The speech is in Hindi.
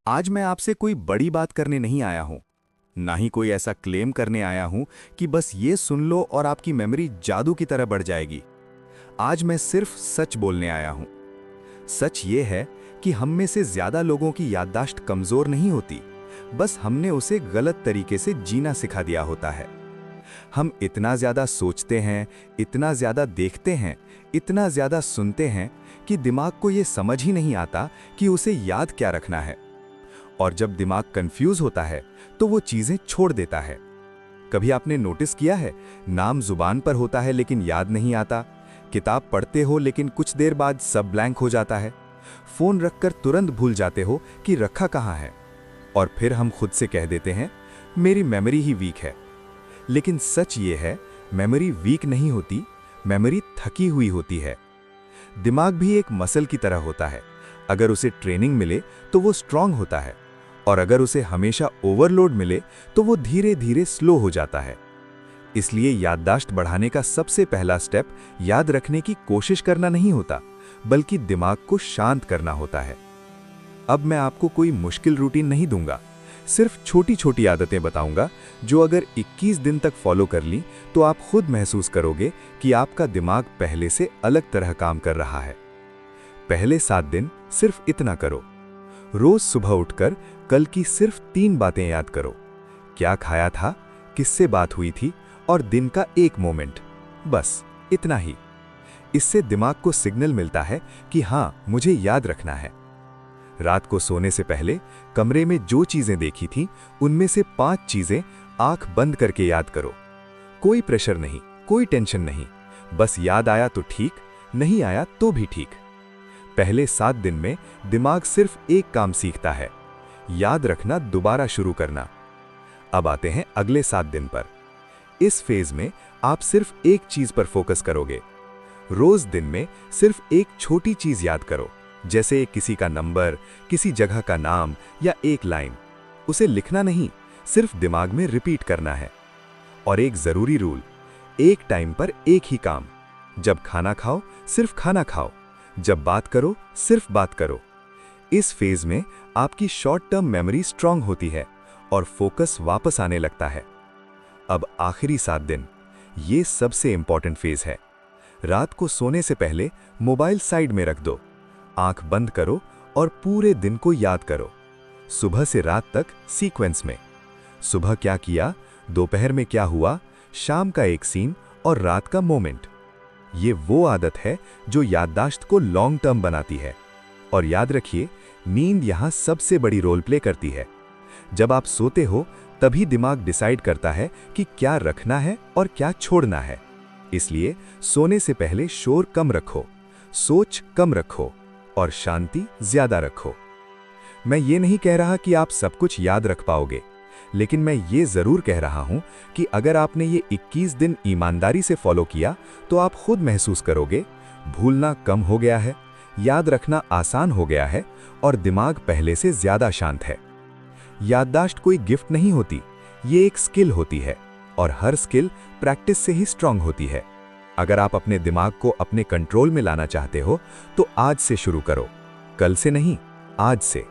आज मैं आपसे कोई बड़ी बात करने नहीं आया हूं, ना ही कोई ऐसा क्लेम करने आया हूं कि बस ये सुन लो और आपकी मेमोरी जादू की तरह बढ़ जाएगी। आज मैं सिर्फ सच बोलने आया हूं। सच ये है कि हम में से ज्यादा लोगों की याददाश्त कमजोर नहीं होती, बस हमने उसे गलत तरीके से जीना सिखा दिया होता है। हम इतना ज्यादा सोचते हैं, इतना ज्यादा देखते हैं, इतना ज्यादा सुनते हैं कि दिमाग को ये समझ ही नहीं आता कि उसे याद क्या रखना है। और जब दिमाग कंफ्यूज होता है तो वो चीजें छोड़ देता है। कभी आपने नोटिस किया है, नाम जुबान पर होता है लेकिन याद नहीं आता। किताब पढ़ते हो लेकिन कुछ देर बाद सब ब्लैंक हो जाता है। फोन रखकर तुरंत भूल जाते हो कि रखा कहाँ है। और फिर हम खुद से कह देते हैं, मेरी मेमोरी ही वीक है। लेकिन सच ये है, मेमोरी वीक नहीं होती, मेमोरी थकी हुई होती है। दिमाग भी एक मसल की तरह होता है। अगर उसे ट्रेनिंग मिले तो वो स्ट्रांग होता है, और अगर उसे हमेशा ओवरलोड मिले तो वो धीरे धीरे स्लो हो जाता है। इसलिए याददाश्त बढ़ाने का सबसे पहला स्टेप याद रखने की कोशिश करना नहीं होता, बल्कि दिमाग को शांत करना होता है। अब मैं आपको कोई मुश्किल रूटीन नहीं दूंगा, सिर्फ छोटी छोटी आदतें बताऊंगा जो अगर 21 दिन तक फॉलो कर ली तो आप खुद महसूस करोगे कि आपका दिमाग पहले से अलग तरह काम कर रहा है। पहले 7 दिन सिर्फ इतना करो। रोज सुबह उठकर कल की सिर्फ 3 बातें याद करो। क्या खाया था, किससे बात हुई थी, और दिन का एक मोमेंट। बस इतना ही। इससे दिमाग को सिग्नल मिलता है कि हाँ, मुझे याद रखना है। रात को सोने से पहले कमरे में जो चीजें देखी थीं, उनमें से 5 चीजें आंख बंद करके याद करो। कोई प्रेशर नहीं, कोई टेंशन नहीं, बस याद आया तो ठीक, नहीं आया तो भी ठीक। पहले 7 दिन में दिमाग सिर्फ एक काम सीखता है, याद रखना दोबारा शुरू करना। अब आते हैं अगले 7 दिन पर। इस फेज में आप सिर्फ एक चीज पर फोकस करोगे। रोज दिन में सिर्फ एक छोटी चीज याद करो, जैसे किसी का नंबर, किसी जगह का नाम या एक लाइन। उसे लिखना नहीं, सिर्फ दिमाग में रिपीट करना है। और एक जरूरी रूल, एक टाइम पर एक ही काम। जब खाना खाओ सिर्फ खाना खाओ, जब बात करो सिर्फ बात करो। इस फेज में आपकी शॉर्ट टर्म मेमोरी स्ट्रांग होती है और फोकस वापस आने लगता है। अब आखिरी 7 दिन, ये सबसे इंपॉर्टेंट फेज है। रात को सोने से पहले मोबाइल साइड में रख दो, आंख बंद करो और पूरे दिन को याद करो। सुबह से रात तक सीक्वेंस में। सुबह क्या किया, दोपहर में क्या हुआ, शाम का एक सीन और रात का मोमेंट। ये वो आदत है जो याददाश्त को लॉन्ग टर्म बनाती है। और याद रखिए, नींद यहां सबसे बड़ी रोल प्ले करती है। जब आप सोते हो तभी दिमाग डिसाइड करता है कि क्या रखना है और क्या छोड़ना है। इसलिए सोने से पहले शोर कम रखो, सोच कम रखो और शांति ज्यादा रखो। मैं ये नहीं कह रहा कि आप सब कुछ याद रख पाओगे, लेकिन मैं ये जरूर कह रहा हूं कि अगर आपने ये 21 दिन ईमानदारी से फॉलो किया तो आप खुद महसूस करोगे, भूलना कम हो गया है, याद रखना आसान हो गया है और दिमाग पहले से ज्यादा शांत है। याददाश्त कोई गिफ्ट नहीं होती, ये एक स्किल होती है, और हर स्किल प्रैक्टिस से ही स्ट्रांग होती है। अगर आप अपने दिमाग को अपने कंट्रोल में लाना चाहते हो तो आज से शुरू करो, कल से नहीं, आज से।